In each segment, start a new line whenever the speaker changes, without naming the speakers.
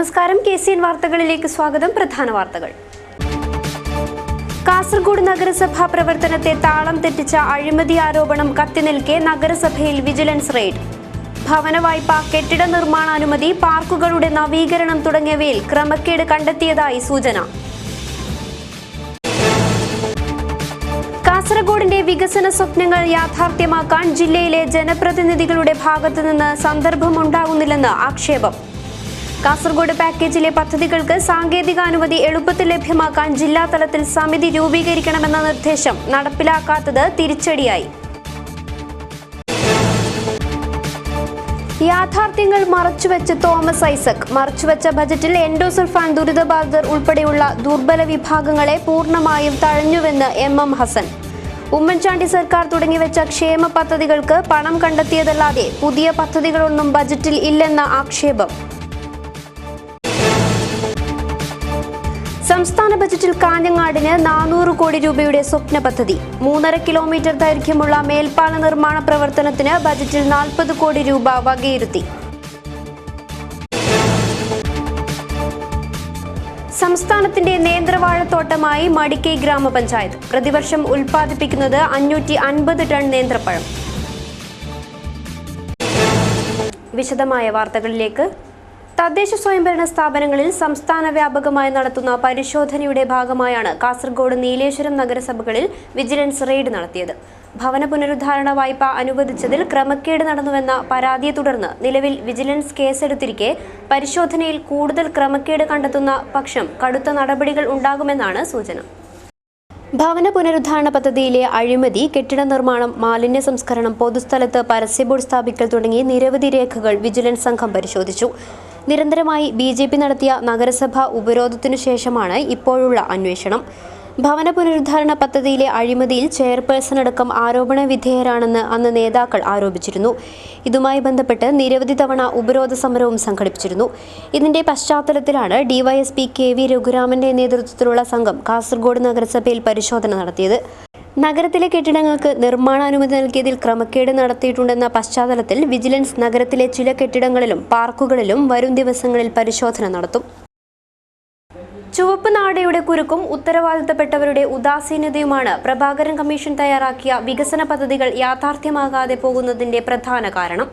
നമസ്കാരം. KCN വാർത്തകളിലേക്ക് സ്വാഗതം. പ്രധാന വാർത്തകൾ. കാസർഗോഡ് നഗരസഭാ പ്രവർത്തനത്തെ താളം തെറ്റിച്ച അഴിമതി ആരോപണം കത്തിനിൽക്കെ നഗരസഭയിൽ വിജിലൻസ് റെയ്ഡ്. ഭവന വായ്പ, കെട്ടിട നിർമ്മാണാനുമതി, പാർക്കുകളുടെ നവീകരണം തുടങ്ങിയവയിൽ ക്രമക്കേട് കണ്ടെത്തിയതായി സൂചന. കാസർഗോഡിന്റെ വികസന സ്വപ്നങ്ങൾ യാഥാർത്ഥ്യമാക്കാൻ ജില്ലയിലെ ജനപ്രതിനിധികളുടെ ഭാഗത്തുനിന്ന് സന്ദർഭമുണ്ടാകുന്നില്ലെന്ന് ആക്ഷേപം. കാസർഗോഡ് പാക്കേജിലെ പദ്ധതികൾക്ക് സാങ്കേതികാനുമതി എളുപ്പത്തിൽ ലഭ്യമാക്കാൻ ജില്ലാതലത്തിൽ സമിതി രൂപീകരിക്കണമെന്ന നിർദ്ദേശം നടപ്പിലാക്കാത്തത് തിരിച്ചടിയായി. യാഥാർത്ഥ്യങ്ങൾ മറച്ചുവെച്ച് തോമസ് ഐസക്. മറച്ചുവെച്ച ബജറ്റിൽ എൻഡോസൾഫാൻ ദുരിതബാധിതർ ഉൾപ്പെടെയുള്ള ദുർബല വിഭാഗങ്ങളെ പൂർണ്ണമായും തഴഞ്ഞുവെന്ന് MM ഹസൻ. ഉമ്മൻചാണ്ടി സർക്കാർ തുടങ്ങിവെച്ച ക്ഷേമ പദ്ധതികൾക്ക് പണം കണ്ടെത്തിയതല്ലാതെ പുതിയ പദ്ധതികളൊന്നും ബജറ്റിൽ ഇല്ലെന്ന ആക്ഷേപം. സംസ്ഥാന ബജറ്റിൽ കാഞ്ഞങ്ങാടിന് 400 കോടി രൂപയുടെ സ്വപ്ന പദ്ധതി. 3.5 കിലോമീറ്റർ ദൈർഘ്യമുള്ള മേൽപ്പാല നിർമ്മാണ പ്രവർത്തനത്തിന് ബജറ്റിൽ 40 കോടി രൂപ വകയിരുത്തി. സംസ്ഥാനത്തിന്റെ നേന്ത്രവാഴത്തോട്ടമായി മടിക്കൈ ഗ്രാമപഞ്ചായത്ത്. പ്രതിവർഷം ഉൽപ്പാദിപ്പിക്കുന്നത് 550 ടൺ നേന്ത്രപ്പഴം. വിശദമായ വാർത്തകളിലേക്ക്. തദ്ദേശ സ്വയംഭരണ സ്ഥാപനങ്ങളിൽ സംസ്ഥാന വ്യാപകമായി നടത്തുന്ന പരിശോധനയുടെ ഭാഗമായാണ് കാസർഗോഡ് നീലേശ്വരം നഗരസഭകളിൽ വിജിലൻസ് റെയ്ഡ് നടത്തിയത്. ഭവന പുനരുദ്ധാരണ വായ്പ അനുവദിച്ചതിൽ ക്രമക്കേട് നടന്നുവെന്ന പരാതിയെ തുടർന്ന് നിലവിൽ വിജിലൻസ് കേസെടുത്തിരിക്കെ പരിശോധനയിൽ കൂടുതൽ ക്രമക്കേട് കണ്ടെത്തുന്ന പക്ഷം കടുത്ത നടപടികൾ ഉണ്ടാകുമെന്നാണ് സൂചന. ഭവന പുനരുദ്ധാരണ പദ്ധതിയിലെ അഴിമതി, കെട്ടിട നിർമ്മാണം, മാലിന്യ സംസ്കരണം, പൊതുസ്ഥലത്ത് പരസ്യ ബോർഡ് സ്ഥാപിക്കൽ തുടങ്ങി നിരവധി രേഖകൾ വിജിലൻസ് സംഘം പരിശോധിച്ചു. നിരന്തരമായി BJP നടത്തിയ നഗരസഭാ ഉപരോധത്തിനു ശേഷമാണ് ഇപ്പോഴുള്ള അന്വേഷണം. ഭവന പുനരുദ്ധാരണ പദ്ധതിയിലെ അഴിമതിയിൽ ചെയർപേഴ്സൺ അടക്കം ആരോപണ വിധേയരാണെന്ന് അന്ന് നേതാക്കൾ ആരോപിച്ചിരുന്നു. ഇതുമായി ബന്ധപ്പെട്ട് നിരവധി തവണ ഉപരോധ സമരവും സംഘടിപ്പിച്ചിരുന്നു. ഇതിന്റെ പശ്ചാത്തലത്തിലാണ് DYSP KV രഘുരാമന്റെ നേതൃത്വത്തിലുള്ള സംഘം കാസർഗോഡ് നഗരസഭയിൽ പരിശോധന നടത്തിയത്. നഗരത്തിലെ കെട്ടിടങ്ങൾക്ക് നിർമ്മാണാനുമതി നൽകിയതിൽ ക്രമക്കേട് നടത്തിയിട്ടുണ്ടെന്ന പശ്ചാത്തലത്തിൽ വിജിലൻസ് നഗരത്തിലെ ചില കെട്ടിടങ്ങളിലും പാർക്കുകളിലും വരും ദിവസങ്ങളിൽ പരിശോധന നടത്തും. ചുവപ്പ് നാടയുടെ കുരുക്കും ഉത്തരവാദിത്തപ്പെട്ടവരുടെ ഉദാസീനതയുമാണ് പ്രഭാകരൻ കമ്മീഷൻ തയ്യാറാക്കിയ വികസന പദ്ധതികൾ യാഥാർത്ഥ്യമാകാതെ പോകുന്നതിന്റെ പ്രധാന കാരണം.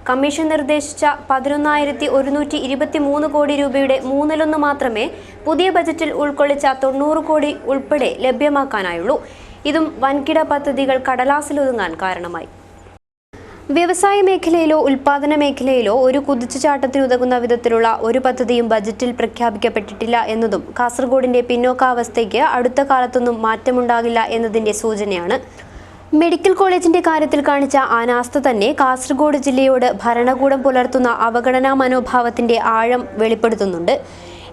കമ്മീഷൻ നിർദ്ദേശിച്ച 11,123 കോടി രൂപയുടെ 1/3 മാത്രമേ പുതിയ ബജറ്റിൽ ഉൾക്കൊള്ളിച്ച 90 കോടി ഉൾപ്പെടെ ലഭ്യമാക്കാനായുള്ളൂ. ഇതും വൻകിട പദ്ധതികൾ കടലാസിലൊതുങ്ങാൻ കാരണമായി. വ്യവസായ മേഖലയിലോ ഉൽപാദന മേഖലയിലോ ഒരു കുതിച്ചുചാട്ടത്തിനുതകുന്ന വിധത്തിലുള്ള ഒരു പദ്ധതിയും ബജറ്റിൽ പ്രഖ്യാപിക്കപ്പെട്ടിട്ടില്ല എന്നതും കാസർഗോഡിന്റെ പിന്നോക്കാവസ്ഥയ്ക്ക് അടുത്ത കാലത്തൊന്നും മാറ്റമുണ്ടാകില്ല എന്നതിന്റെ സൂചനയാണ്. മെഡിക്കൽ കോളേജിന്റെ കാര്യത്തിൽ കാണിച്ച അനാസ്ഥ തന്നെ കാസർഗോഡ് ജില്ലയോട് ഭരണകൂടം പുലർത്തുന്ന അവഗണനാ മനോഭാവത്തിന്റെ ആഴം വെളിപ്പെടുത്തുന്നുണ്ട്.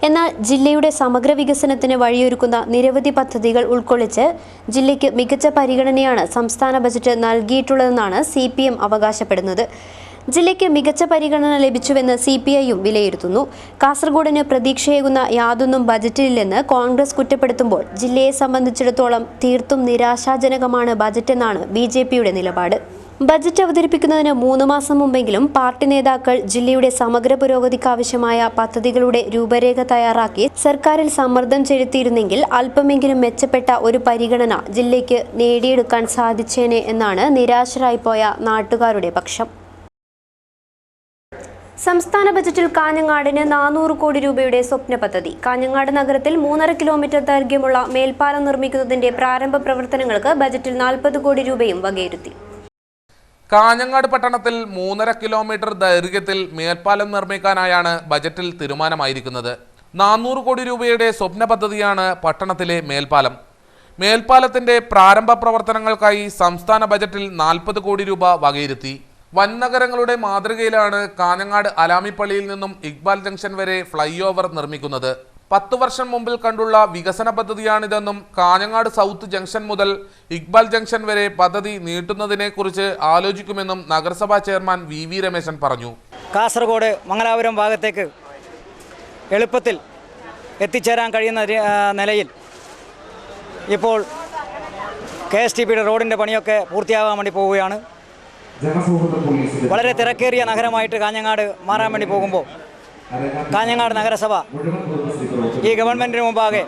എന്നാൽ ജില്ലയുടെ സമഗ്ര വികസനത്തിന് വഴിയൊരുക്കുന്ന നിരവധി പദ്ധതികൾ ഉൾക്കൊള്ളിച്ച് ജില്ലയ്ക്ക് മികച്ച പരിഗണനയാണ് സംസ്ഥാന ബജറ്റ് നൽകിയിട്ടുള്ളതെന്നാണ് CPM അവകാശപ്പെടുന്നത്. ജില്ലയ്ക്ക് മികച്ച പരിഗണന ലഭിച്ചുവെന്ന് CPIയും വിലയിരുത്തുന്നു. കാസർഗോഡിന് പ്രതീക്ഷയേകുന്ന യാതൊന്നും ബജറ്റിലില്ലെന്ന് കോൺഗ്രസ് കുറ്റപ്പെടുത്തുമ്പോൾ ജില്ലയെ സംബന്ധിച്ചിടത്തോളം തീർത്തും നിരാശാജനകമാണ് ബജറ്റെന്നാണ് BJPയുടെ നിലപാട്. ബജറ്റ് അവതരിപ്പിക്കുന്നതിന് 3 മാസം മുമ്പെങ്കിലും പാർട്ടി നേതാക്കൾ ജില്ലയുടെ സമഗ്ര പുരോഗതിക്കാവശ്യമായ പദ്ധതികളുടെ രൂപരേഖ തയ്യാറാക്കി സർക്കാരിൽ സമ്മർദ്ദം ചെലുത്തിയിരുന്നെങ്കിൽ അല്പമെങ്കിലും മെച്ചപ്പെട്ട ഒരു പരിഗണന ജില്ലയ്ക്ക് നേടിയെടുക്കാൻ സാധിച്ചേനെ എന്നാണ് നിരാശരായിപ്പോയ നാട്ടുകാരുടെ പക്ഷം. സംസ്ഥാന ബജറ്റിൽ കാഞ്ഞങ്ങാടിന് 400 കോടി രൂപയുടെ സ്വപ്ന പദ്ധതി. കാഞ്ഞങ്ങാട് നഗരത്തിൽ 3.5 കിലോമീറ്റർ ദൈർഘ്യമുള്ള മേൽപ്പാലം നിർമ്മിക്കുന്നതിന്റെ പ്രാരംഭ പ്രവർത്തനങ്ങൾക്ക് ബജറ്റിൽ 40 കോടി രൂപയും വകയിരുത്തി.
കാഞ്ഞങ്ങാട് പട്ടണത്തിൽ 3.5 കിലോമീറ്റർ ദൈർഘ്യത്തിൽ മേൽപ്പാലം നിർമ്മിക്കാനായാണ് ബജറ്റിൽ തീരുമാനമായിരിക്കുന്നത്. 400 കോടി രൂപയുടെ സ്വപ്ന പദ്ധതിയാണ് പട്ടണത്തിലെ മേൽപ്പാലം. മേൽപ്പാലത്തിന്റെ പ്രാരംഭ പ്രവർത്തനങ്ങൾക്കായി സംസ്ഥാന ബജറ്റിൽ 40 കോടി രൂപ വകയിരുത്തി. വൻനഗരങ്ങളുടെ മാതൃകയിലാണ് കാഞ്ഞങ്ങാട് അലാമിപ്പള്ളിയിൽ നിന്നും ഇക്ബാൽ ജംഗ്ഷൻ വരെ ഫ്ലൈ ഓവർ നിർമ്മിക്കുന്നത്. 10 വർഷം മുമ്പിൽ കണ്ടുള്ള വികസന പദ്ധതിയാണിതെന്നും കാഞ്ഞങ്ങാട് സൗത്ത് ജംഗ്ഷൻ മുതൽ ഇക്ബാൽ ജംഗ്ഷൻ വരെ പദ്ധതി നീട്ടുന്നതിനെ കുറിച്ച് ആലോചിക്കുമെന്നും നഗരസഭാ ചെയർമാൻ VV രമേശൻ പറഞ്ഞു.
കാസർഗോഡ് മംഗലാപുരം ഭാഗത്തേക്ക് എളുപ്പത്തിൽ എത്തിച്ചേരാൻ കഴിയുന്ന നിലയിൽ ഇപ്പോൾ KSTPയുടെ റോഡിൻ്റെ പണിയൊക്കെ പൂർത്തിയാകാൻ വേണ്ടി പോവുകയാണ്. വളരെ തിരക്കേറിയ നഗരമായിട്ട് കാഞ്ഞങ്ങാട് മാറാൻ വേണ്ടി പോകുമ്പോൾ കാഞ്ഞങ്ങാട് നഗരസഭ ഈ ഗവൺമെൻറ്റിന് മുമ്പാകെ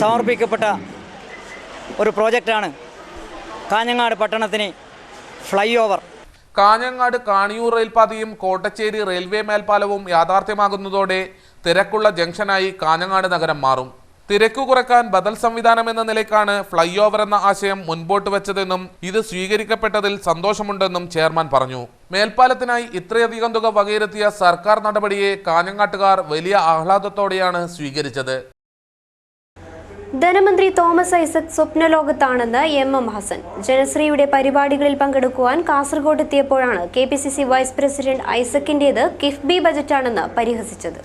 സമർപ്പിക്കപ്പെട്ട ഒരു പ്രോജക്റ്റാണ് കാഞ്ഞങ്ങാട് പട്ടണത്തിന് ഫ്ലൈ ഓവർ.
കാഞ്ഞങ്ങാട് കാണിയൂർ റെയിൽപാതയും കോട്ടച്ചേരി റെയിൽവേ മേൽപ്പാലവും യാഥാർത്ഥ്യമാകുന്നതോടെ തിരക്കുള്ള ജംഗ്ഷനായി കാഞ്ഞങ്ങാട് നഗരം മാറും. തിരക്കു കുറയ്ക്കാൻ ബദൽ സംവിധാനം എന്ന നിലയ്ക്കാണ് ഫ്ലൈ ഓവർ എന്ന ആശയം മുൻപോട്ട് വെച്ചതെന്നും ഇത് സ്വീകരിക്കപ്പെട്ടതിൽ സന്തോഷമുണ്ടെന്നും ചെയർമാൻ പറഞ്ഞു. മേൽപ്പാലത്തിനായി ഇത്രയധികം തുക വകയിരുത്തിയ സർക്കാർ നടപടിയെ കാഞ്ഞങ്ങാട്ടുകാർ വലിയ ആഹ്ലാദത്തോടെയാണ് സ്വീകരിച്ചത്.
ധനമന്ത്രി തോമസ് ഐസക് സ്വപ്നലോകത്താണെന്ന് എം ഹസൻ. ജനശ്രീയുടെ പരിപാടികളിൽ പങ്കെടുക്കുവാൻ കാസർഗോഡ് എത്തിയപ്പോഴാണ് KPCC വൈസ് പ്രസിഡന്റ് ഐസക്കിന്റേത് കിഫ്ബി ബജറ്റാണെന്ന് പരിഹസിച്ചത്.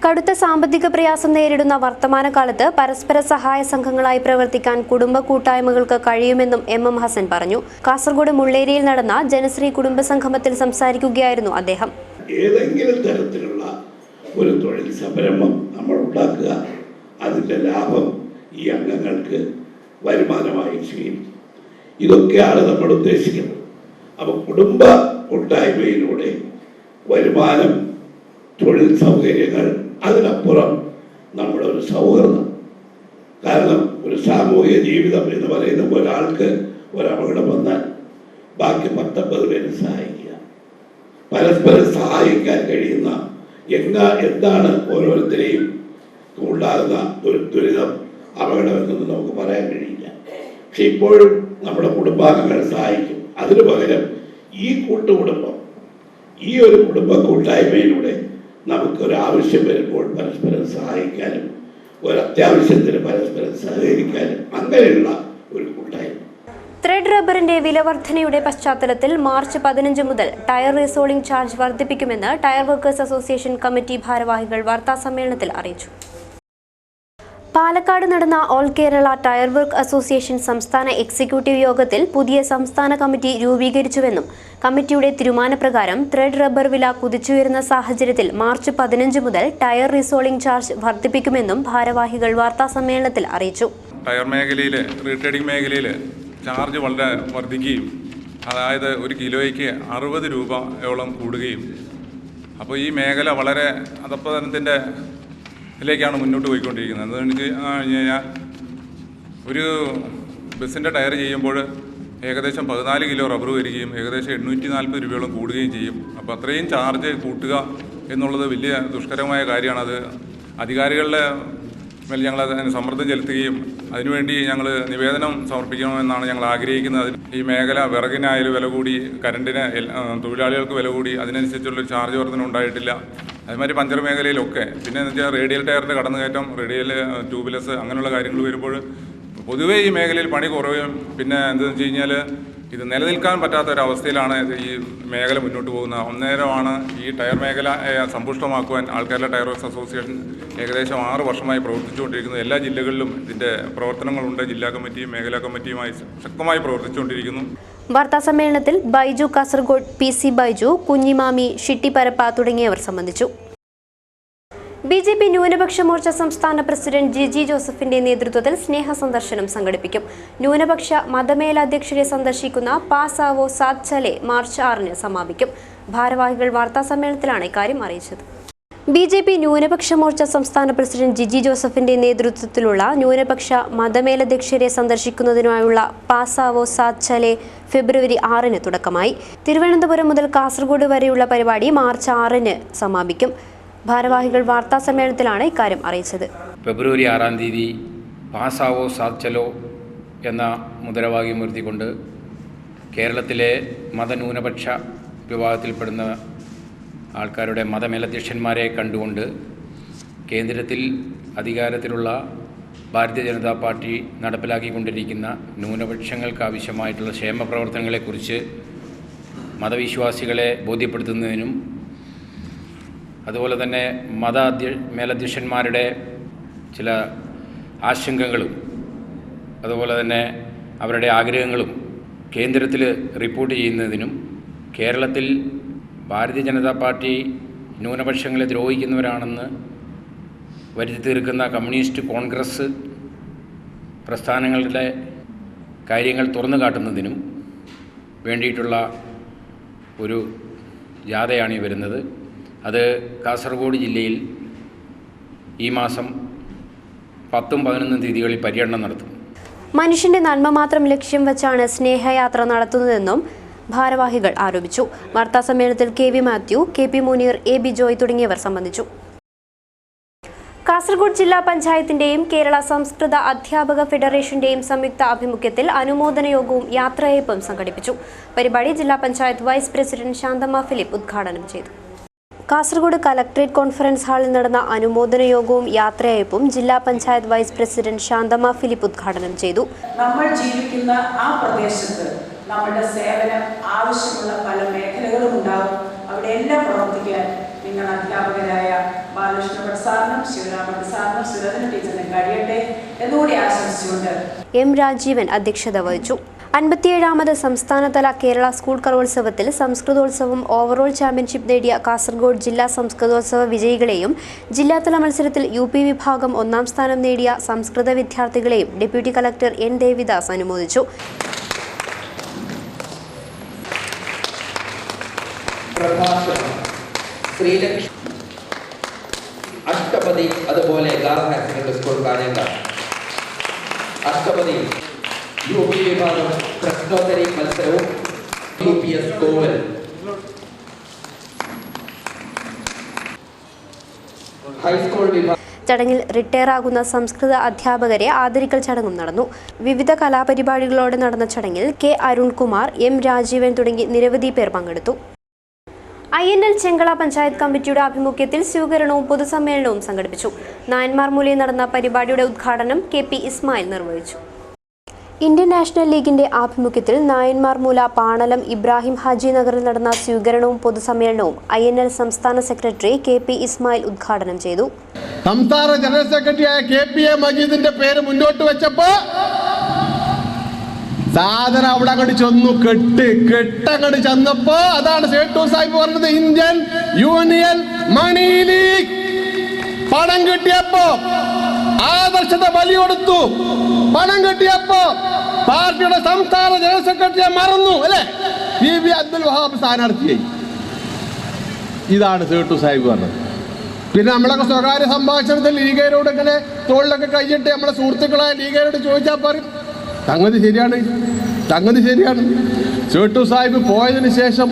കടുത്ത സാമ്പത്തിക പ്രയാസം നേരിടുന്ന വർത്തമാനകാലത്ത് പരസ്പര സഹായ സംഘങ്ങളായി പ്രവർത്തിക്കാൻ കുടുംബ കൂട്ടായ്മകൾക്ക് കഴിയുമെന്നും എം ഹസൻ പറഞ്ഞു. കാസർഗോഡ് മുള്ളേരിയിൽ നടന്ന ജനശ്രീ കുടുംബ സംഗമത്തിൽ സംസാരിക്കുകയായിരുന്നു അദ്ദേഹം.
ഏതെങ്കിലും തരത്തിലുള്ള ഒരു തൊഴിൽ സംരംഭം നമ്മൾ ഉണ്ടാക്കുക, അതിൻ്റെ ലാഭം ഈ അംഗങ്ങൾക്ക് വരുമാനമായി സ്വീകരിക്കും. ഇതൊക്കെയാണ് നമ്മൾ ഉദ്ദേശിക്കുന്നത്. അപ്പോൾ കുടുംബ കൂട്ടായ്മയിലൂടെ വരുമാനം, തൊഴിൽ സൗകര്യങ്ങൾ, അതിനപ്പുറം നമ്മുടെ ഒരു സൗഹൃദം. കാരണം ഒരു സാമൂഹിക ജീവിതം എന്ന് പറയുന്ന ഒരാൾക്ക് ഒരപകടം വന്നാൽ ബാക്കി 19 പേര് സഹായിക്കുക, പരസ്പരം സഹായിക്കാൻ കഴിയുന്ന എന്താണ് ഓരോരുത്തരെയും ഉണ്ടാകുന്ന ഒരു ദുരിതം, അപകടമെന്നൊന്നും നമുക്ക് പറയാൻ കഴിയില്ല. പക്ഷെ ഇപ്പോഴും നമ്മുടെ കുടുംബാംഗങ്ങൾ സഹായിക്കും. അതിനു പകരം ഈ കൂട്ടുകുടുംബം, ഈ ഒരു കുടുംബ കൂട്ടായ്മയിലൂടെ നമുക്കൊരാവശ്യം വരുമ്പോൾ പരസ്പരം സഹായിക്കാനും ഒരത്യാവശ്യത്തിന് പരസ്പരം സഹകരിക്കാനും അങ്ങനെയുള്ള ഒരു കൂട്ടായ്മ.
ത്രെഡ് റബ്ബറിന്റെ വിലവർധനയുടെ പശ്ചാത്തലത്തിൽ മാർച്ച് 15 മുതൽ ടയർ റീസോളിംഗ് ചാർജ് വർദ്ധിപ്പിക്കുമെന്ന് ടയർ വർക്കേഴ്സ് അസോസിയേഷൻ കമ്മിറ്റി ഭാരവാഹികൾ വാർത്താസമ്മേളനത്തിൽ അറിയിച്ചു. പാലക്കാട് നടന്ന all Kerala tyre work association സംസ്ഥാന എക്സിക്യൂട്ടീവ് യോഗത്തിൽ പുതിയ സംസ്ഥാന കമ്മിറ്റി രൂപീകരിച്ചുവെന്നും കമ്മിറ്റിയുടെ തീരുമാനപ്രകാരം ത്രെഡ് റബ്ബർ വില കുതിച്ചുയരുന്ന സാഹചര്യത്തിൽ മാർച്ച് 15 മുതൽ ടയർ റീസോളിംഗ് ചാർജ് വർദ്ധിപ്പിക്കുമെന്നും ഭാരവാഹികൾ വാർത്താസമ്മേളനത്തിൽ അറിയിച്ചു.
ടയർ മേഖലയിൽ, റീട്രേഡിംഗ് മേഖലയിൽ ചാർജ് വളരെ വർദ്ധിക്കുകയും, അതായത് ഒരു കിലോയ്ക്ക് 60 രൂപയോളം കൂടുകയും, അപ്പോൾ ഈ മേഖല വളരെ അധപ്പതനത്തിൻ്റെ ഇതിലേക്കാണ് മുന്നോട്ട് പോയിക്കൊണ്ടിരിക്കുന്നത്. എന്താണെന്ന് വെച്ച് കഴിഞ്ഞാൽ ഒരു ബസ്സിൻ്റെ ടയർ ചെയ്യുമ്പോൾ ഏകദേശം 14 കിലോ റബ്ബർ വരികയും ഏകദേശം 840 രൂപയോളം കൂടുകയും ചെയ്യും. അപ്പോൾ അത്രയും ചാർജ് കൂട്ടുക എന്നുള്ളത് വലിയ ദുഷ്കരമായ കാര്യമാണ്. അത് അധികാരികളുടെ മേൽ ഞങ്ങൾ അതിന് സമ്മർദ്ദം ചെലുത്തുകയും അതിനുവേണ്ടി ഞങ്ങൾ നിവേദനം സമർപ്പിക്കണമെന്നാണ് ഞങ്ങൾ ആഗ്രഹിക്കുന്നത്. ഈ മേഖല വിറകിനായാലും വില കൂടി, കരണ്ടിന് തൊഴിലാളികൾക്ക് വില കൂടി, അതിനനുസരിച്ചുള്ളൊരു ചാർജ് വർധന ഉണ്ടായിട്ടില്ല. അതുമാതിരി പഞ്ചർ മേഖലയിലൊക്കെ, പിന്നെ എന്ന് വെച്ചാൽ റേഡിയൽ ടയറിൻ്റെ കടന്നുകയറ്റം, റേഡിയൽ ട്യൂബ്ലെസ് അങ്ങനെയുള്ള കാര്യങ്ങൾ വരുമ്പോൾ പൊതുവേ ഈ മേഖലയിൽ പണി കുറയും. പിന്നെ എന്താണെന്ന് വെച്ച് കഴിഞ്ഞാൽ ഇത് നിലനിൽക്കാൻ പറ്റാത്തൊരവസ്ഥയിലാണ് ഈ മേഖല മുന്നോട്ട് പോകുന്നത്. അന്നേരമാണ് ഈ ടയർ മേഖല സമ്പുഷ്ടമാക്കുവാൻ ആൾക്കാരുടെ ടയർ വർക്ക്സ് അസോസിയേഷൻ ഏകദേശം 6 വർഷമായി പ്രവർത്തിച്ചുകൊണ്ടിരിക്കുന്നത്. എല്ലാ ജില്ലകളിലും ഇതിൻ്റെ പ്രവർത്തനങ്ങളുണ്ട്. ജില്ലാ കമ്മിറ്റിയും മേഖലാ കമ്മിറ്റിയുമായി ശക്തമായി പ്രവർത്തിച്ചുകൊണ്ടിരിക്കുന്നു.
വാർത്താസമ്മേളനത്തിൽ ബൈജു കാസർഗോഡ്, PC ബൈജു, കുഞ്ഞിമാമി, ഷിട്ടി പരപ്പ തുടങ്ങിയവർ സംബന്ധിച്ചു. BJP ന്യൂനപക്ഷ മോർച്ച സംസ്ഥാന പ്രസിഡന്റ് ജിജി ജോസഫിന്റെ നേതൃത്വത്തിൽ സ്നേഹ സന്ദർശനം സംഘടിപ്പിക്കും. ന്യൂനപക്ഷ മതമേലധ്യക്ഷരെ സന്ദർശിക്കുന്ന പാസ് ആവോ സാത് ചലെ മാർച്ച് 6-ന് സമാപിക്കും. ഭാരവാഹികൾ വാർത്താസമ്മേളനത്തിലാണ് ഇക്കാര്യം അറിയിച്ചത്. BJP ന്യൂനപക്ഷ മോർച്ച സംസ്ഥാന പ്രസിഡന്റ് ജിജി ജോസഫിന്റെ നേതൃത്വത്തിലുള്ള ന്യൂനപക്ഷ മതമേലധ്യക്ഷരെ സന്ദർശിക്കുന്നതിനായുള്ള പാസ് ആവോ സാത് ചലെ ഫെബ്രുവരി 6-ന് തുടക്കമായി. തിരുവനന്തപുരം മുതൽ കാസർഗോഡ് വരെയുള്ള പരിപാടി മാർച്ച് 6-ന് സമാപിക്കും. ഭാരവാഹികൾ വാർത്താസമ്മേളനത്തിലാണ് ഇക്കാര്യം അറിയിച്ചത്.
ഫെബ്രുവരി 6-ാം തീയതി പാസാവോ സാത് ചലോ എന്ന മുദ്രാവാക്യം ഉയർത്തിക്കൊണ്ട് കേരളത്തിലെ മതന്യൂനപക്ഷ വിഭാഗത്തിൽപ്പെടുന്ന ആൾക്കാരുടെ മതമേലധ്യക്ഷന്മാരെ കണ്ടുകൊണ്ട് കേന്ദ്രത്തിൽ അധികാരത്തിലുള്ള ഭാരതീയ ജനതാ പാർട്ടി നടപ്പിലാക്കിക്കൊണ്ടിരിക്കുന്ന ന്യൂനപക്ഷങ്ങൾക്ക് ആവശ്യമായിട്ടുള്ള ക്ഷേമ പ്രവർത്തനങ്ങളെക്കുറിച്ച് മതവിശ്വാസികളെ ബോധ്യപ്പെടുത്തുന്നതിനും അതുപോലെ തന്നെ മേലധ്യക്ഷന്മാരുടെ ചില ആശങ്കകളും അതുപോലെ തന്നെ അവരുടെ ആഗ്രഹങ്ങളും കേന്ദ്രത്തിൽ റിപ്പോർട്ട് ചെയ്യുന്നതിനും കേരളത്തിൽ ഭാരതീയ ജനതാ പാർട്ടി ന്യൂനപക്ഷങ്ങളെ ദ്രോഹിക്കുന്നവരാണെന്ന് വരുത്തി തീർക്കുന്ന കമ്മ്യൂണിസ്റ്റ് കോൺഗ്രസ് പ്രസ്ഥാനങ്ങളുടെ കാര്യങ്ങൾ തുറന്നു കാട്ടുന്നതിനും വേണ്ടിയിട്ടുള്ള ഒരു ജാഥയാണ് ഈ വരുന്നത്. അത് കാസർഗോഡ് ജില്ലയിൽ ഈ മാസം 10, 11 തീയതികളിൽ പര്യടനം നടത്തും.
മനുഷ്യന്റെ നന്മ മാത്രം ലക്ഷ്യം വെച്ചാണ് സ്നേഹയാത്ര നടത്തുന്നതെന്നും ഭാരവാഹികൾ ആരോപിച്ചു. വാർത്താസമ്മേളനത്തിൽ K V Mathew, K P Muneer, A B Joy തുടങ്ങിയവർ സംബന്ധിച്ചു. കാസർഗോഡ് ജില്ലാ പഞ്ചായത്തിന്റെയും കേരള സംസ്കൃത അധ്യാപക ഫെഡറേഷന്റെയും സംയുക്ത ആഭിമുഖ്യത്തിൽ അനുമോദന യോഗവും യാത്രയയപ്പും സംഘടിപ്പിച്ചു. പരിപാടി ജില്ലാ പഞ്ചായത്ത് വൈസ് പ്രസിഡന്റ് ശാന്തമ്മ ഫിലിപ്പ് ഉദ്ഘാടനം ചെയ്തു. കാസർഗോഡ് കലക്ട്രേറ്റ് കോൺഫറൻസ് ഹാളിൽ നടന്ന അനുമോദന യോഗവും യാത്രയയപ്പും ജില്ലാ പഞ്ചായത്ത് വൈസ് പ്രസിഡന്റ് ശാന്തമ്മ ഫിലിപ്പ് ഉദ്ഘാടനം ചെയ്തു.
നമ്മൾ ജീവിക്കുന്ന ആ പ്രദേശത്ത് നമ്മുടെ സേവനം ആവശ്യമുള്ള പല മേഖലകളും ഉണ്ടാകും. അവിടെ എല്ലാം പ്രവർത്തിക്കാൻ നിങ്ങൾ അധ്യാപകരായ ബാലകൃഷ്ണ സാറിനും ശിവരാമൻ സാറിനും സുരതന ടീച്ചറിനും കഴിയട്ടെ എന്നുകൂടി ആശംസിച്ചുകൊണ്ട്
എം രാജീവൻ അധ്യക്ഷത വഹിച്ചു. 57ാമത് സംസ്ഥാനതല കേരള സ്കൂൾ കലോത്സവത്തിൽ സംസ്കൃതോത്സവം ഓവറോൾ ചാമ്പ്യൻഷിപ്പ് നേടിയ കാസർഗോഡ് ജില്ലാ സംസ്കൃതോത്സവ വിജയികളെയും ജില്ലാതല മത്സരത്തിൽ UP വിഭാഗം 1ാം സ്ഥാനം നേടിയ സംസ്കൃത വിദ്യാർത്ഥികളെയും ഡെപ്യൂട്ടി കളക്ടർ N ദേവിദാസ് അനുമോദിച്ചു.
അഷ്ടപതി അതുപോലെ ഗാർഹ secondary school Kanhangad Ashtapathi UP വിഭാഗം പ്രശ്നോത്തരി മത്സരവും UPS കോവൽ ഹൈസ്കൂൾ വിഭാഗം.
ചടങ്ങിൽ റിട്ടയർ ആകുന്ന സംസ്കൃത അധ്യാപകരെ ആദരിക്കൽ ചടങ്ങും നടന്നു. വിവിധ കലാപരിപാടികളോടെ നടന്ന ചടങ്ങിൽ കെ അരുൺകുമാർ, എം രാജീവൻ തുടങ്ങി നിരവധി പേർ പങ്കെടുത്തു. INL ചെങ്കള പഞ്ചായത്ത് കമ്മിറ്റിയുടെ ആഭിമുഖ്യത്തിൽ സ്വീകരണവും പൊതുസമ്മേളനവും സംഘടിപ്പിച്ചു. നായന്മാർ മൂലയിൽ നടന്ന പരിപാടിയുടെ ഉദ്ഘാടനം KP ഇസ്മായിൽ നിർവഹിച്ചു. ഇന്ത്യൻ നാഷണൽ ലീഗിന്റെ ആഭിമുഖ്യത്തിൽ നായന്മാർമൂല പാണലം ഇബ്രാഹിം ഹാജി നഗറിൽ നടന്ന സ്വീകരണവും പൊതുസമ്മേളനവും INL സംസ്ഥാന സെക്രട്ടറി KP ഇസ്മായിൽ ഉദ്ഘാടനം ചെയ്തു.
സംസ്ഥാന ജനറൽ സെക്രട്ടറിയായ KPA മജീദിന്റെ പേര് മുന്നോട്ട് വെച്ചപ്പോ സാധനം അവിടെ അങ്ങോട്ട് ചെന്നു കെട്ടങ്ങോട്ട് ചെന്നപ്പോ അതാണ് സേട്ടു സാഹിബ് പറഞ്ഞത്, ഇന്ത്യൻ യൂണിയൻ മണി ലീഗ് പണം കിട്ടിയപ്പോ ആദർശത ബലി കൊടുത്തു. പണം കിട്ടിയപ്പോ പാർട്ടിയുടെ സംസ്ഥാന ജനറൽ സെക്രട്ടറിയെ മറന്നു അല്ലെ, PB അബ്ദുൽ വഹാബ് സ്ഥാനാർത്ഥിയായി. ഇതാണ് സേട്ടു സാഹിബ് പറഞ്ഞത്. പിന്നെ നമ്മളൊക്കെ സ്വകാര്യ സംഭാഷണത്തിൽ ലീഗരോട് ഇങ്ങനെ തോളിലൊക്കെ കൈയിട്ട് നമ്മളെ സുഹൃത്തുക്കളായ ലീഗരോട് ചോദിച്ചാൽ പറയും സംഗതി ശരിയാണ്. സേട്ടു സാഹിബ് പോയതിന് ശേഷം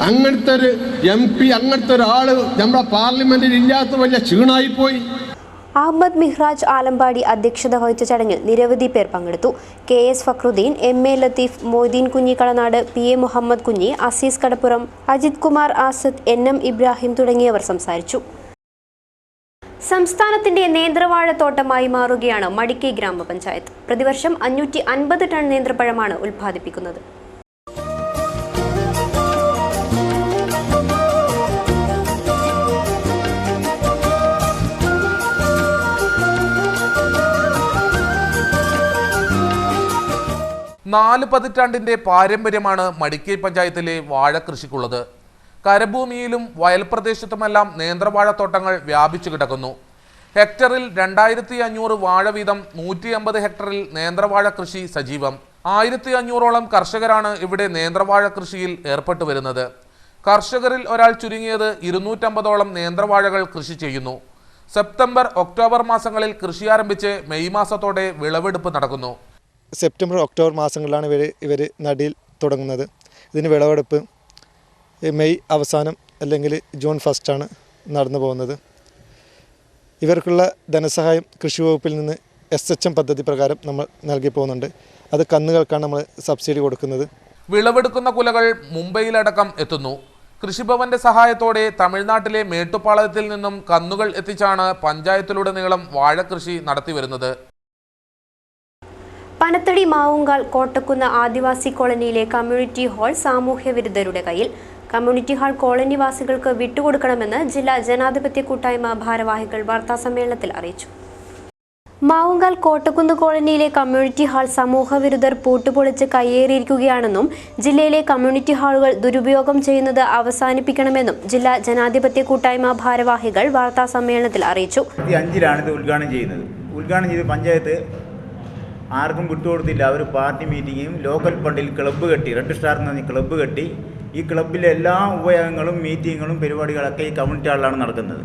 അങ്ങനത്തെ ഒരു MP, അങ്ങനത്തെ ഒരാള് നമ്മുടെ പാർലമെന്റിൽ ഇല്ലാത്ത വലിയ ക്ഷീണായിപ്പോയി.
അഹമ്മദ് മിഹ്റാജ് ആലമ്പാടി അധ്യക്ഷത വഹിച്ച ചടങ്ങിൽ നിരവധി പേർ പങ്കെടുത്തു. KS ഫക്രുദ്ദീൻ, MA ലത്തീഫ്, മൊയ്തീൻ കുഞ്ഞി കളനാട്, PA മുഹമ്മദ് കുഞ്ഞി, അസീസ് കടപ്പുറം, അജിത് കുമാർ ആസദ്, NM ഇബ്രാഹിം തുടങ്ങിയവർ സംസാരിച്ചു. സംസ്ഥാനത്തിന്റെ നേന്ത്രവാഴത്തോട്ടമായി മാറുകയാണ് മടിക്കൈ ഗ്രാമപഞ്ചായത്ത്. പ്രതിവർഷം 550 ടൺ നേന്ത്രപ്പഴമാണ് ഉൽപ്പാദിപ്പിക്കുന്നത്.
നാല് പതിറ്റാണ്ടിന്റെ പാരമ്പര്യമാണ് മടിക്കൈ പഞ്ചായത്തിലെ വാഴകൃഷിക്കുള്ളത്. കരഭൂമിയിലും വയൽപ്രദേശത്തുമെല്ലാം നേന്ത്രവാഴത്തോട്ടങ്ങൾ വ്യാപിച്ചു കിടക്കുന്നു. ഹെക്ടറിൽ 2500 വാഴ വീതം 150 ഹെക്ടറിൽ നേന്ത്രവാഴ കൃഷി സജീവം. 1500ഓളം കർഷകരാണ് ഇവിടെ നേന്ത്രവാഴ കൃഷിയിൽ ഏർപ്പെട്ടു വരുന്നത്. കർഷകരിൽ ഒരാൾ ചുരുങ്ങിയത് 250ഓളം നേന്ത്രവാഴകൾ കൃഷി ചെയ്യുന്നു. സെപ്റ്റംബർ, ഒക്ടോബർ മാസങ്ങളിൽ കൃഷി ആരംഭിച്ച് മെയ് മാസത്തോടെ വിളവെടുപ്പ് നടക്കുന്നു.
സെപ്റ്റംബർ, ഒക്ടോബർ മാസങ്ങളിലാണ് ഇവർ നടിയിൽ തുടങ്ങുന്നത്. ഇതിന് വിളവെടുപ്പ് മെയ് അവസാനം അല്ലെങ്കിൽ ജൂൺ ഫസ്റ്റാണ് നടന്നു പോകുന്നത്. ഇവർക്കുള്ള ധനസഹായം കൃഷി വകുപ്പിൽ നിന്ന് SHM പദ്ധതി പ്രകാരം നമ്മൾ നൽകി പോകുന്നുണ്ട്. അത് കന്നുകൾക്കാണ് നമ്മൾ സബ്സിഡി കൊടുക്കുന്നത്.
വിളവെടുക്കുന്ന കുലകൾ മുംബൈയിലടക്കം എത്തുന്നു. കൃഷിഭവന്റെ സഹായത്തോടെ തമിഴ്നാട്ടിലെ മേട്ടുപ്പാളയത്തിൽ നിന്നും കന്നുകൾ എത്തിച്ചാണ് പഞ്ചായത്തിലുടനീളം വാഴകൃഷി നടത്തിവരുന്നത്.
പനത്തടി മാവുങ്കാൽ കോട്ടക്കുന്ന് ആദിവാസി കോളനിയിലെ കമ്മ്യൂണിറ്റി ഹാൾ സാമൂഹ്യ വിരുദ്ധരുടെ കയ്യിൽ. കമ്മ്യൂണിറ്റി ഹാൾ കോളനിവാസികൾക്ക് വിട്ടുകൊടുക്കണമെന്ന് ജില്ലാ ജനാധിപത്യ കൂട്ടായ്മ ഭാരവാഹികൾ വാർത്താസമ്മേളനത്തിൽ അറിയിച്ചു. മാവുങ്കാൽ കോട്ടക്കുന്ന് കോളനിയിലെ കമ്മ്യൂണിറ്റി ഹാൾ സമൂഹവിരുദ്ധർ പൂട്ടുപൊളിച്ച് കയ്യേറിയിരിക്കുകയാണെന്നും ജില്ലയിലെ കമ്മ്യൂണിറ്റി ഹാളുകൾ ദുരുപയോഗം ചെയ്യുന്നത് അവസാനിപ്പിക്കണമെന്നും ജില്ലാ ജനാധിപത്യ കൂട്ടായ്മ ഭാരവാഹികൾ വാർത്താസമ്മേളനത്തിൽ അറിയിച്ചു.
5-ലാണ് ഇത് ഉദ്ഘാടനം ചെയ്യുന്നത്. ഉദ്ഘാടനം ചെയ്ത് പഞ്ചായത്ത് ആർക്കും വിട്ടുകൊടുത്തില്ല. അവർ പാർട്ടി മീറ്റിങ്ങും ലോക്കൽ ഫണ്ടിൽ ക്ലബ്ബ് കെട്ടി, റെഡ് സ്റ്റാർ എന്ന് പറഞ്ഞ ക്ലബ്ബ് കെട്ടി ഈ ക്ലബിലെ എല്ലാ ഉപയോഗങ്ങളും മീറ്റിങ്ങുകളും പരിപാടികളൊക്കെ ഈ കമ്മ്യൂണിറ്റി ഹാളിലാണ് നടക്കുന്നത്.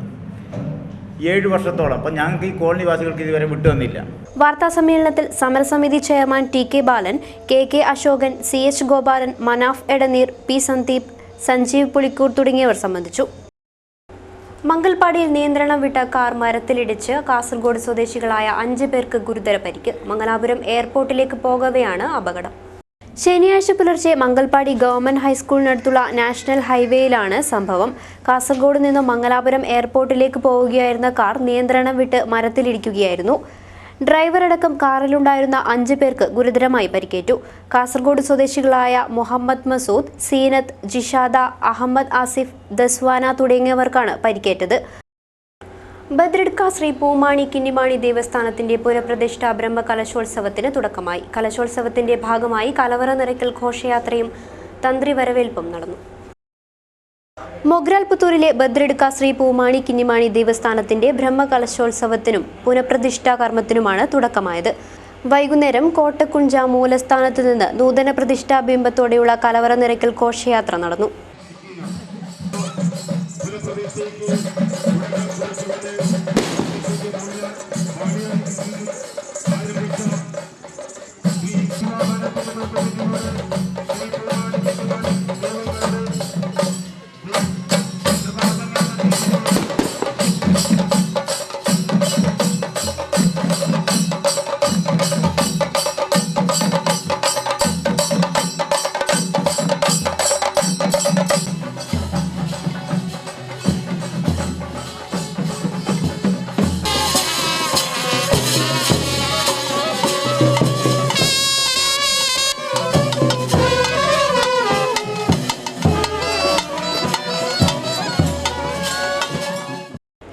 7 വർഷത്തോളം. അപ്പം ഞങ്ങൾക്ക് ഈ കോളനി വാസികൾക്ക് ഇതുവരെ വിട്ടുവന്നില്ല.
വാർത്താ സമ്മേളനത്തിൽ സമരസമിതി chairman TK Balan, KK Ashokan, CH Gopalan, Manaf Edaneer, P Sandeep, Sanjeev Pulikkur തുടങ്ങിയവർ സംബന്ധിച്ചു. മംഗൽപാടിയിൽ നിയന്ത്രണം വിട്ട കാർ മരത്തിലിടിച്ച് കാസർഗോഡ് സ്വദേശികളായ 5 പേർക്ക് ഗുരുതര പരിക്ക്. മംഗലാപുരം എയർപോർട്ടിലേക്ക് പോകവെയാണ് അപകടം. ശനിയാഴ്ച പുലർച്ചെ മംഗൽപാടി ഗവൺമെന്റ് ഹൈസ്കൂളിനടുത്തുള്ള നാഷണൽ ഹൈവേയിലാണ് സംഭവം. കാസർഗോഡ് നിന്നും മംഗലാപുരം എയർപോർട്ടിലേക്ക് പോവുകയായിരുന്ന കാർ നിയന്ത്രണം വിട്ട് മരത്തിലിടിക്കുകയായിരുന്നു. ഡ്രൈവറടക്കം കാറിലുണ്ടായിരുന്ന 5 പേർക്ക് ഗുരുതരമായി പരിക്കേറ്റു. കാസർഗോഡ് സ്വദേശികളായ മുഹമ്മദ് മസൂദ്, സീനത്ത്, ജിഷാദ, അഹമ്മദ് ആസിഫ്, ദസ്വാന തുടങ്ങിയവർക്കാണ് പരിക്കേറ്റത്. ബദ്രിഡ്ക ശ്രീ പൂമാണി കിന്നിമാണി ദേവസ്ഥാനത്തിന്റെ പുനഃപ്രതിഷ്ഠാ ബ്രഹ്മകലശോത്സവത്തിന് തുടക്കമായി. കലശോത്സവത്തിന്റെ ഭാഗമായി കലവറ നിറയ്ക്കൽ ഘോഷയാത്രയും തന്ത്രി വരവേൽപ്പും നടന്നു. മൊഗ്രാൽ പുത്തൂരിലെ ബദ്രിഡ്ക ശ്രീ പൂമാണി കിന്നിമാണി ദേവസ്ഥാനത്തിന്റെ ബ്രഹ്മകലശോത്സവത്തിനും പുനഃപ്രതിഷ്ഠാ കർമ്മത്തിനുമാണ് തുടക്കമായത്. വൈകുന്നേരം കോട്ടക്കുഞ്ച മൂലസ്ഥാനത്ത് നിന്ന് നൂതന പ്രതിഷ്ഠാ ബിംബത്തോടെയുള്ള കലവറ നിറയ്ക്കൽ ഘോഷയാത്ര നടന്നു.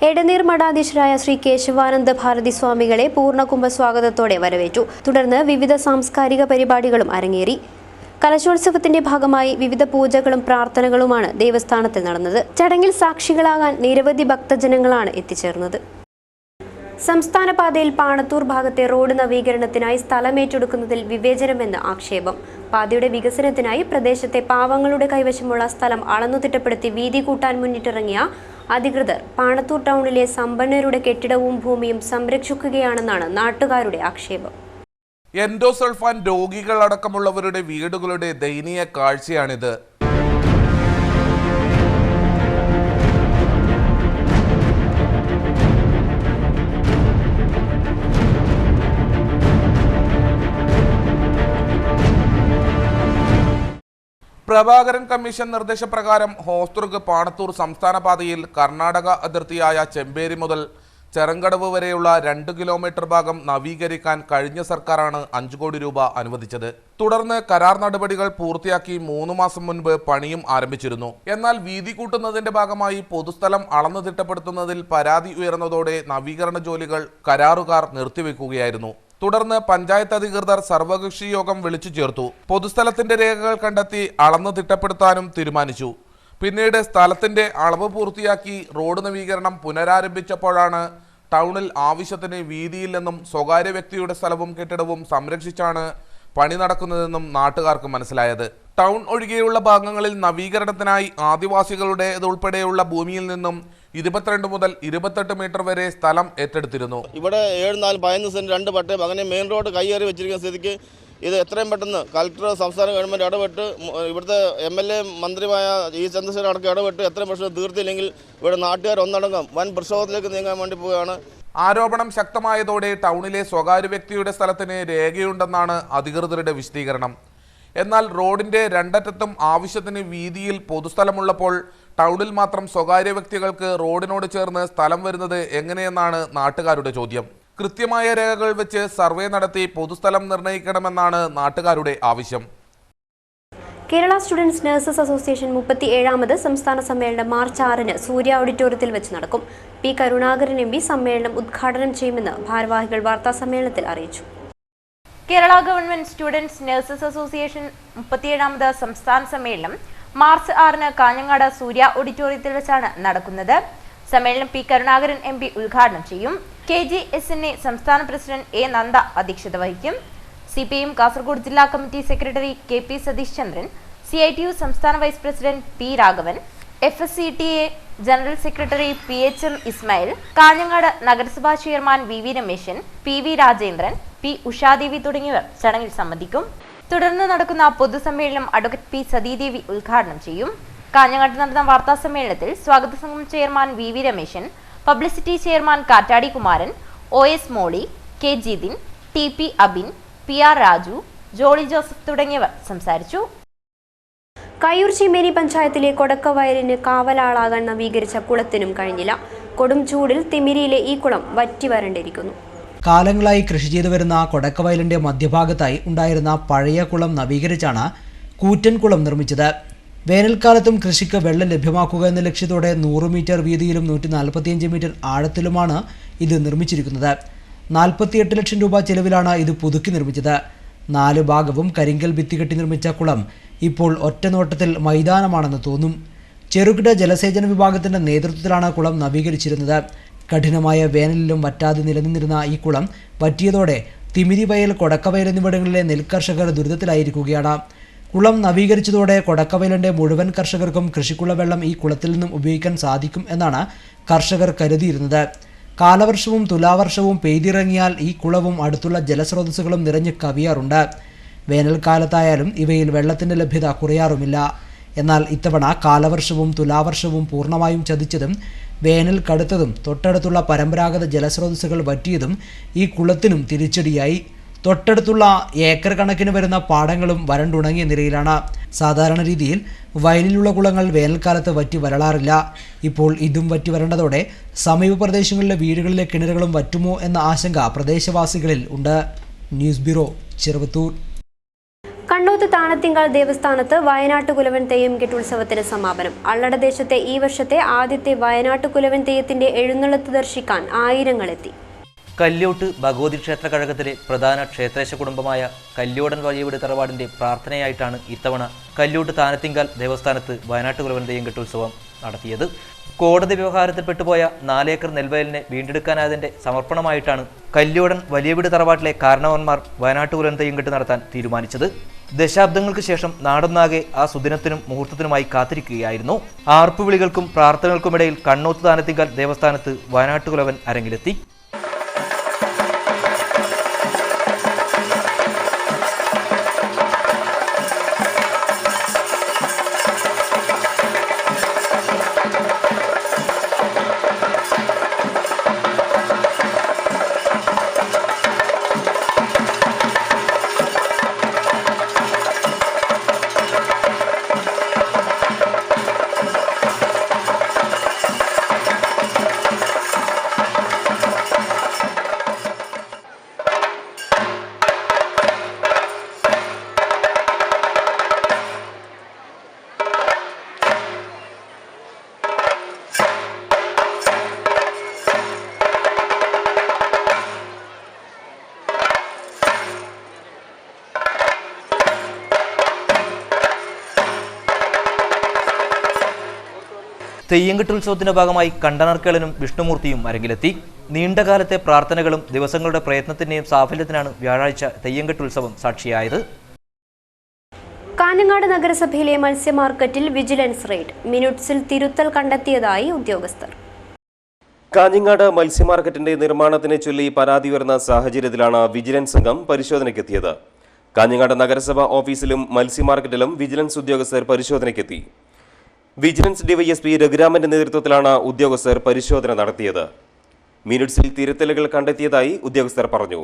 എടനീർ മഠാധീശരായ ശ്രീ കേശവാനന്ദ ഭാരതി സ്വാമികളെ പൂർണ്ണകുംഭ സ്വാഗതത്തോടെ വരവേറ്റു. തുടർന്ന് വിവിധ സാംസ്കാരിക പരിപാടികളും അരങ്ങേറി. കലശോത്സവത്തിന്റെ ഭാഗമായി വിവിധ പൂജകളും പ്രാർത്ഥനകളുമാണ് ദേവസ്ഥാനത്തിൽ നടന്നത്. ചടങ്ങിൽ സാക്ഷികളാകാൻ നിരവധി ഭക്തജനങ്ങളാണ് എത്തിച്ചേർന്നത്. സംസ്ഥാന പാതയിൽ പാണത്തൂർ ഭാഗത്തെ റോഡ് നവീകരണത്തിനായി സ്ഥലമേറ്റെടുക്കുന്നതിൽ വിവേചനമെന്ന് ആക്ഷേപം. പാതയുടെ വികസനത്തിനായി പ്രദേശത്തെ പാവങ്ങളുടെ കൈവശമുള്ള സ്ഥലം അളന്നു തിട്ടപ്പെടുത്തി വീതി കൂട്ടാൻ മുന്നിട്ടിറങ്ങിയ അധികൃതർ പാണത്തൂർ ടൗണിലെ സമ്പന്നരുടെ കെട്ടിടവും ഭൂമിയും സംരക്ഷിക്കുകയാണെന്നാണ് നാട്ടുകാരുടെ ആക്ഷേപം.
എൻഡോസൾഫാൻ രോഗികളടക്കമുള്ളവരുടെ വീടുകളുടെ ദയനീയ കാഴ്ചയാണിത്. പ്രഭാകരൻ കമ്മീഷൻ നിർദ്ദേശപ്രകാരം ഹോസ്ദുർഗ് പാണത്തൂർ സംസ്ഥാന പാതയിൽ കർണാടക അതിർത്തിയായ ചെമ്പേരി മുതൽ ചെറങ്കടവ് വരെയുള്ള 2 കിലോമീറ്റർ ഭാഗം നവീകരിക്കാൻ കഴിഞ്ഞ സർക്കാരാണ് 5 കോടി രൂപ അനുവദിച്ചത്. തുടർന്ന് കരാർ നടപടികൾ പൂർത്തിയാക്കി 3 മാസം മുൻപ് പണിയും ആരംഭിച്ചിരുന്നു. എന്നാൽ വീതി കൂട്ടുന്നതിന്റെ ഭാഗമായി പൊതുസ്ഥലം അളന്നു തിട്ടപ്പെടുത്തുന്നതിൽ പരാതി ഉയർന്നതോടെ നവീകരണ ജോലികൾ കരാറുകാർ നിർത്തിവെക്കുകയായിരുന്നു. തുടർന്ന് പഞ്ചായത്ത് അധികൃതർ സർവകക്ഷി യോഗം വിളിച്ചു ചേർത്തു. പൊതുസ്ഥലത്തിന്റെ രേഖകൾ കണ്ടെത്തി അളന്നു തിട്ടപ്പെടുത്താനും തീരുമാനിച്ചു. പിന്നീട് സ്ഥലത്തിന്റെ അളവ് പൂർത്തിയാക്കി റോഡ് നവീകരണം പുനരാരംഭിച്ചപ്പോഴാണ് ടൗണിൽ ആവശ്യത്തിന് വീതിയില്ലെന്നും സ്വകാര്യ വ്യക്തിയുടെ സ്ഥലവും കെട്ടിടവും സംരക്ഷിച്ചാണ് പണി നടക്കുന്നതെന്നും നാട്ടുകാർക്ക് മനസ്സിലായത്. ടൗൺ ഒഴികെയുള്ള ഭാഗങ്ങളിൽ നവീകരണത്തിനായി ആദിവാസികളുടേതുൾപ്പെടെയുള്ള ഭൂമിയിൽ നിന്നും 22 മുതൽ 28 മീറ്റർ വരെ സ്ഥലം ഏറ്റെടുത്തിരുന്നു.
ഇവിടെ 7-4-15 സെന്റ് 2 പട്ടയം അങ്ങനെ മെയിൻ റോഡ് കൈയേറി വെച്ചിരിക്കുന്ന സ്ഥിതിക്ക് ഇത് എത്രയും പെട്ടെന്ന് കളക്ടർ, സംസ്ഥാന ഗവൺമെൻറ് ഇടപെട്ട് ഇവിടുത്തെ MLA മന്ത്രിമായ ഈ ചന്ദ്രശേഖരൻ അടക്കം ഇടപെട്ട് എത്രയും പെട്ടെന്ന് തീർത്തില്ലെങ്കിൽ ഇവിടെ നാട്ടുകാർ ഒന്നടങ്കം വൻ പ്രക്ഷോഭത്തിലേക്ക് നീങ്ങാൻ വേണ്ടി പോവുകയാണ്.
ആരോപണം ശക്തമായതോടെ ടൗണിലെ സ്വകാര്യ വ്യക്തിയുടെ സ്ഥലത്തിന് രേഖയുണ്ടെന്നാണ് അധികൃതരുടെ വിശദീകരണം. എന്നാൽ റോഡിന്റെ രണ്ടറ്റത്തും ആവശ്യത്തിന് വീതിയിൽ പൊതുസ്ഥലമുള്ളപ്പോൾ ടൗണിൽ മാത്രം സ്വകാര്യ വ്യക്തികൾക്ക് റോഡിനോട് ചേർന്ന് സ്ഥലം വരുന്നത് എങ്ങനെയെന്നാണ് നാട്ടുകാരുടെ ചോദ്യം. കൃത്യമായ രേഖകൾ വെച്ച് സർവേ നടത്തി പൊതുസ്ഥലം നിർണ്ണയിക്കണമെന്നാണ് നാട്ടുകാരുടെ ആവശ്യം.
കേരള സ്റ്റുഡൻസ് നഴ്സസ് അസോസിയേഷൻ 37ാമത് സംസ്ഥാന സമ്മേളനം മാർച്ച് 6-ന് സൂര്യ ഓഡിറ്റോറിയത്തിൽ വെച്ച് നടക്കും. P കരുണാകരൻ MP സമ്മേളനം ഉദ്ഘാടനം ചെയ്യുമെന്ന് ഭാരവാഹികൾ വാർത്താസമ്മേളനത്തിൽ അറിയിച്ചു.
Kerala government students nurses association 37ാമത് സംസ്ഥാന സമ്മേളനം മാർച്ച് 6-ന് കാഞ്ഞങ്ങാട് സൂര്യ ഓഡിറ്റോറിയത്തിൽ വെച്ചാണ് നടക്കുന്നത്. സമ്മേളനം P കരുണാകരൻ MP ഉദ്ഘാടനം ചെയ്യും. KGSNA സംസ്ഥാന പ്രസിഡന്റ് A നന്ദ അധ്യക്ഷത വഹിക്കും. CPM കാസർഗോഡ് ജില്ലാ committee secretary KP Satheesh Chandran, CITU സംസ്ഥാന vice president P. Raghavan, FSCTA general secretary PHM Ismail, Kanhangad നഗരസഭാ chairman VV Rameshan, PV Rajendran, P. Ushadevi തുടങ്ങിയവർ ചടങ്ങിൽ സംബന്ധിക്കും. തുടർന്ന് നടക്കുന്ന പൊതുസമ്മേളനം അഡ്വക്കേറ്റ് P. സതീദേവി ഉദ്ഘാടനം ചെയ്യും. കാഞ്ഞങ്ങാട്ട് നടന്ന വാർത്താ സമ്മേളനത്തിൽ സ്വാഗത സംഘം chairman VV Rameshan, publicity chairman Kattadi Kumaran, OS Molly, K. Jithin, TP Abin, PR Raju, Jolly Joseph തുടങ്ങിയവർ സംസാരിച്ചു.
കയ്യൂർ ചീമേനി പഞ്ചായത്തിലെ കൊടക്കവയലിന് കാവലാളാകാൻ നവീകരിച്ച കുളത്തിനും കഴിഞ്ഞില്ല. കൊടും ചൂടിൽ തിമിരിയിലെ ഈ കുളം വറ്റി വരണ്ടിരിക്കുന്നു.
കാലങ്ങളായി കൃഷി ചെയ്തു വരുന്ന കൊടക്കവയലിന്റെ മധ്യഭാഗത്തായി ഉണ്ടായിരുന്ന പഴയ കുളം നവീകരിച്ചാണ് കൂറ്റൻ കുളം നിർമ്മിച്ചത്. വേനൽക്കാലത്തും കൃഷിക്ക് വെള്ളം ലഭ്യമാക്കുക എന്ന ലക്ഷ്യത്തോടെ 100 മീറ്റർ വീതിയിലും 145 മീറ്റർ ആഴത്തിലുമാണ് ഇത് നിർമ്മിച്ചിരിക്കുന്നത്. 48 ലക്ഷം രൂപ ചെലവിലാണ് ഇത് പുതുക്കി നിർമ്മിച്ചത്. 4 ഭാഗവും കരിങ്കൽ ഭിത്തി കെട്ടി നിർമ്മിച്ച കുളം ഇപ്പോൾ ഒറ്റനോട്ടത്തിൽ മൈതാനമാണെന്ന് തോന്നും. ചെറുകിട ജലസേചന വിഭാഗത്തിന്റെ നേതൃത്വത്തിലാണ് കുളം നവീകരിച്ചിരുന്നത്. കഠിനമായ വേനലിലും വറ്റാതെ നിലനിന്നിരുന്ന ഈ കുളം വറ്റിയതോടെ തിമിരി വയൽ, കൊടക്കവയൽ എന്നിവിടങ്ങളിലെ നെൽകർഷകർ ദുരിതത്തിലായിരിക്കുകയാണ്. കുളം നവീകരിച്ചതോടെ കൊടക്കവയലിന്റെ മുഴുവൻ കർഷകർക്കും കൃഷിക്കുള്ള വെള്ളം ഈ കുളത്തിൽ നിന്നും ഉപയോഗിക്കാൻ സാധിക്കും എന്നാണ് കർഷകർ കരുതിയിരുന്നത്. കാലവർഷവും തുലാവർഷവും പെയ്തിറങ്ങിയാൽ ഈ കുളവും അടുത്തുള്ള ജലസ്രോതസ്സുകളും നിറഞ്ഞ് കവിയാറുണ്ട്. വേനൽക്കാലത്തായാലും ഇവയിൽ വെള്ളത്തിന്റെ ലഭ്യത കുറയാറുമില്ല. എന്നാൽ ഇത്തവണ കാലവർഷവും തുലാവർഷവും പൂർണ്ണമായും ചതിച്ചതും വേനൽ കടുത്തതും തൊട്ടടുത്തുള്ള പരമ്പരാഗത ജലസ്രോതസ്സുകൾ വറ്റിയതും ഈ കുളത്തിനും തിരിച്ചടിയായി. തൊട്ടടുത്തുള്ള ഏക്കർ കണക്കിന് വരുന്ന പാടങ്ങളും വരണ്ടുണങ്ങിയ നിലയിലാണ്. സാധാരണ രീതിയിൽ വയലിലുള്ള കുളങ്ങൾ വേനൽക്കാലത്ത് വറ്റി വരളാറില്ല. ഇപ്പോൾ ഇതും വറ്റി വരേണ്ടതോടെ സമീപ പ്രദേശങ്ങളിലെ വീടുകളിലെ കിണറുകളും വറ്റുമോ എന്ന ആശങ്ക പ്രദേശവാസികളിൽ ഉണ്ട്. News bureau, Cheruvathur.
കണ്ണൂത്ത് താണത്തിങ്കാൽ ദേവസ്ഥാനത്ത് വയനാട്ടുകുലവൻ തെയ്യം കെട്ടുത്സവത്തിന് സമാപനം. അള്ളടദേശത്തെ ഈ വർഷത്തെ ആദ്യത്തെ വയനാട്ടുകുലവൻ തെയ്യത്തിന്റെ എഴുന്നള്ളത്ത് ദർശിക്കാൻ ആയിരങ്ങളെത്തി.
കല്യോട്ട് ഭഗവതി ക്ഷേത്ര കഴകത്തിലെ പ്രധാന ക്ഷേത്രേശ കുടുംബമായ കല്യോടൻ വലിയവീട് തറവാടിന്റെ പ്രാർത്ഥനയായിട്ടാണ് ഇത്തവണ കല്യോട്ട് താനത്തിങ്കാൽ ദേവസ്ഥാനത്ത് വയനാട്ടുകുലവൻ തെയ്യം കെട്ടുത്സവം നടത്തിയത്. കോടതി വ്യവഹാരത്തിൽ പെട്ടുപോയ 4 ഏക്കർ നെൽവയലിനെ വീണ്ടെടുക്കാനായതിന്റെ സമർപ്പണമായിട്ടാണ് കല്യോടൻ വലിയവീട് തറവാട്ടിലെ കാരണവന്മാർ വയനാട്ടുകുലവൻ തെയ്യം കെട്ട് നടത്താൻ തീരുമാനിച്ചത്. ദശാബ്ദങ്ങൾക്ക് ശേഷം നാടൊന്നാകെ ആ സുദിനത്തിനും മുഹൂർത്തത്തിനുമായി കാത്തിരിക്കുകയായിരുന്നു. ആർപ്പുവിളികൾക്കും പ്രാർത്ഥനകൾക്കുമിടയിൽ കണ്ണൂത്ത് താനത്തിങ്കാൽ ദേവസ്ഥാനത്ത് വയനാട്ടുകുലവൻ അരങ്ങിലെത്തി. തെയ്യംകെട്ടുത്സവത്തിന്റെ ഭാഗമായി കണ്ടനർക്കേളനും വിഷ്ണുമൂർത്തിയും അരങ്ങിലെത്തി. നീണ്ടകാലത്തെ പ്രാർത്ഥനകളും ദിവസങ്ങളുടെ പ്രയത്നത്തിന്റെയും സാഫല്യത്തിനാണ് വ്യാഴാഴ്ച തെയ്യംകെട്ടുത്സവം സാക്ഷിയായത്.
കാഞ്ഞങ്ങാട് നഗരസഭയിലെ മത്സ്യ മാർക്കറ്റിൽ വിജിലൻസ് റെയ്ഡ്. മിനിറ്റ്സിൽ തിരുത്തൽ കണ്ടെത്തിയതായി ഉദ്യോഗസ്ഥർ.
കാഞ്ഞങ്ങാട് മത്സ്യ മാർക്കറ്റിന്റെ നിർമ്മാണത്തിനെ ചൊല്ലി പരാതി ഉയർന്ന സാഹചര്യത്തിലാണ് വിജിലൻസ് സംഘം പരിശോധനയ്ക്കെത്തിയത്. കാഞ്ഞങ്ങാട് നഗരസഭ ഓഫീസിലും മത്സ്യ മാർക്കറ്റിലും വിജിലൻസ് ഉദ്യോഗസ്ഥർ പരിശോധനയ്ക്കെത്തി. വിജിലൻസ് ഡിവൈഎസ്പി രഘുരാമന്റെ നേതൃത്വത്തിലാണ് ഉദ്യോഗസ്ഥർ പരിശോധന നടത്തിയത്. മിനിറ്റ്സിൽ തിരുത്തലുകൾ കണ്ടെത്തിയതായി ഉദ്യോഗസ്ഥർ പറഞ്ഞു.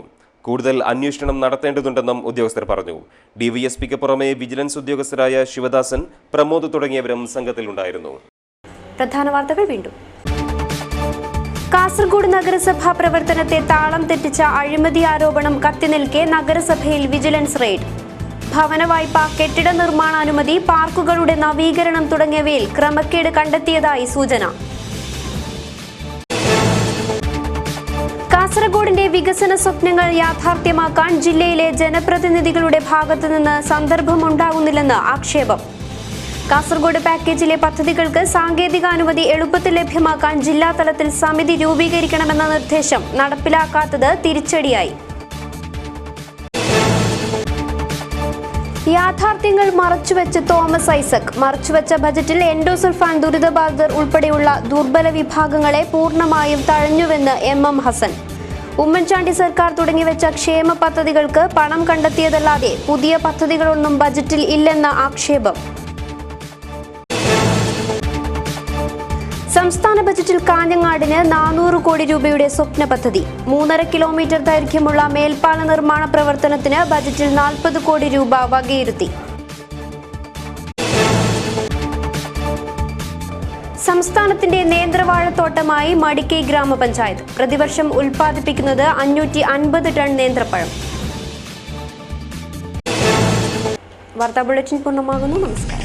കൂടുതൽ അന്വേഷണം നടത്തേണ്ടതുണ്ടെന്നും ഉദ്യോഗസ്ഥർ പറഞ്ഞു. ഡിവൈഎസ്പിക്ക് പുറമെ വിജിലൻസ് ഉദ്യോഗസ്ഥരായ ശിവദാസൻ, പ്രമോദ് തുടങ്ങിയവരും സംഘത്തിലുണ്ടായിരുന്നു.
പ്രധാന വാർത്തകൾ വീണ്ടും. കാസർഗോഡ് നഗരസഭാ പ്രവർത്തനത്തെ താളം തെറ്റിച്ച അഴിമതി ആരോപണം കത്തിനിൽക്കെ നഗരസഭയിൽ വിജിലൻസ് റെയ്ഡ്. ഭവന വായ്പ, കെട്ടിട നിർമ്മാണാനുമതി, പാർക്കുകളുടെ നവീകരണം തുടങ്ങിയവയിൽ ക്രമക്കേട് കണ്ടെത്തിയതായി സൂചന. കാസർഗോഡിന്റെ വികസന സ്വപ്നങ്ങൾ യാഥാർത്ഥ്യമാക്കാൻ ജില്ലയിലെ ജനപ്രതിനിധികളുടെ ഭാഗത്തുനിന്ന് സന്ദർഭമുണ്ടാകുന്നില്ലെന്ന് ആക്ഷേപം. കാസർഗോഡ് പാക്കേജിലെ പദ്ധതികൾക്ക് സാങ്കേതികാനുമതി എളുപ്പത്തിൽ ലഭ്യമാക്കാൻ ജില്ലാതലത്തിൽ സമിതി രൂപീകരിക്കണമെന്ന നിർദ്ദേശം നടപ്പിലാക്കാത്തത് തിരിച്ചടിയായി. യാഥാർത്ഥ്യങ്ങൾ മറച്ചുവെച്ച് തോമസ് ഐസക്. മറച്ചുവെച്ച ബജറ്റിൽ എൻഡോസൾഫാൻ ദുരിതബാധിതർ ഉൾപ്പെടെയുള്ള ദുർബല വിഭാഗങ്ങളെ പൂർണ്ണമായും തഴഞ്ഞുവെന്ന് എം ഹസൻ. ഉമ്മൻചാണ്ടി സർക്കാർ തുടങ്ങിവെച്ച ക്ഷേമ പദ്ധതികൾക്ക് പണം കണ്ടെത്തിയതല്ലാതെ പുതിയ പദ്ധതികളൊന്നും ബജറ്റിൽ ഇല്ലെന്ന ആക്ഷേപം. സംസ്ഥാന ബജറ്റിൽ കാഞ്ഞങ്ങാടിന് 400 കോടി രൂപയുടെ സ്വപ്ന പദ്ധതി. 3.5 കിലോമീറ്റർ ദൈർഘ്യമുള്ള മേൽപ്പാല നിർമ്മാണ പ്രവർത്തനത്തിന് ബജറ്റിൽ 40 കോടി രൂപ വകയിരുത്തി. സംസ്ഥാനത്തിന്റെ നേന്ത്രവാഴത്തോട്ടമായി മടിക്കൈ ഗ്രാമപഞ്ചായത്ത്. പ്രതിവർഷം ഉൽപ്പാദിപ്പിക്കുന്നത് 550 ടൺ നേന്ത്രപ്പഴം. വാർത്താ ബുള്ളറ്റിൻ പൂർണ്ണമാകുന്നു. നമസ്കാരം.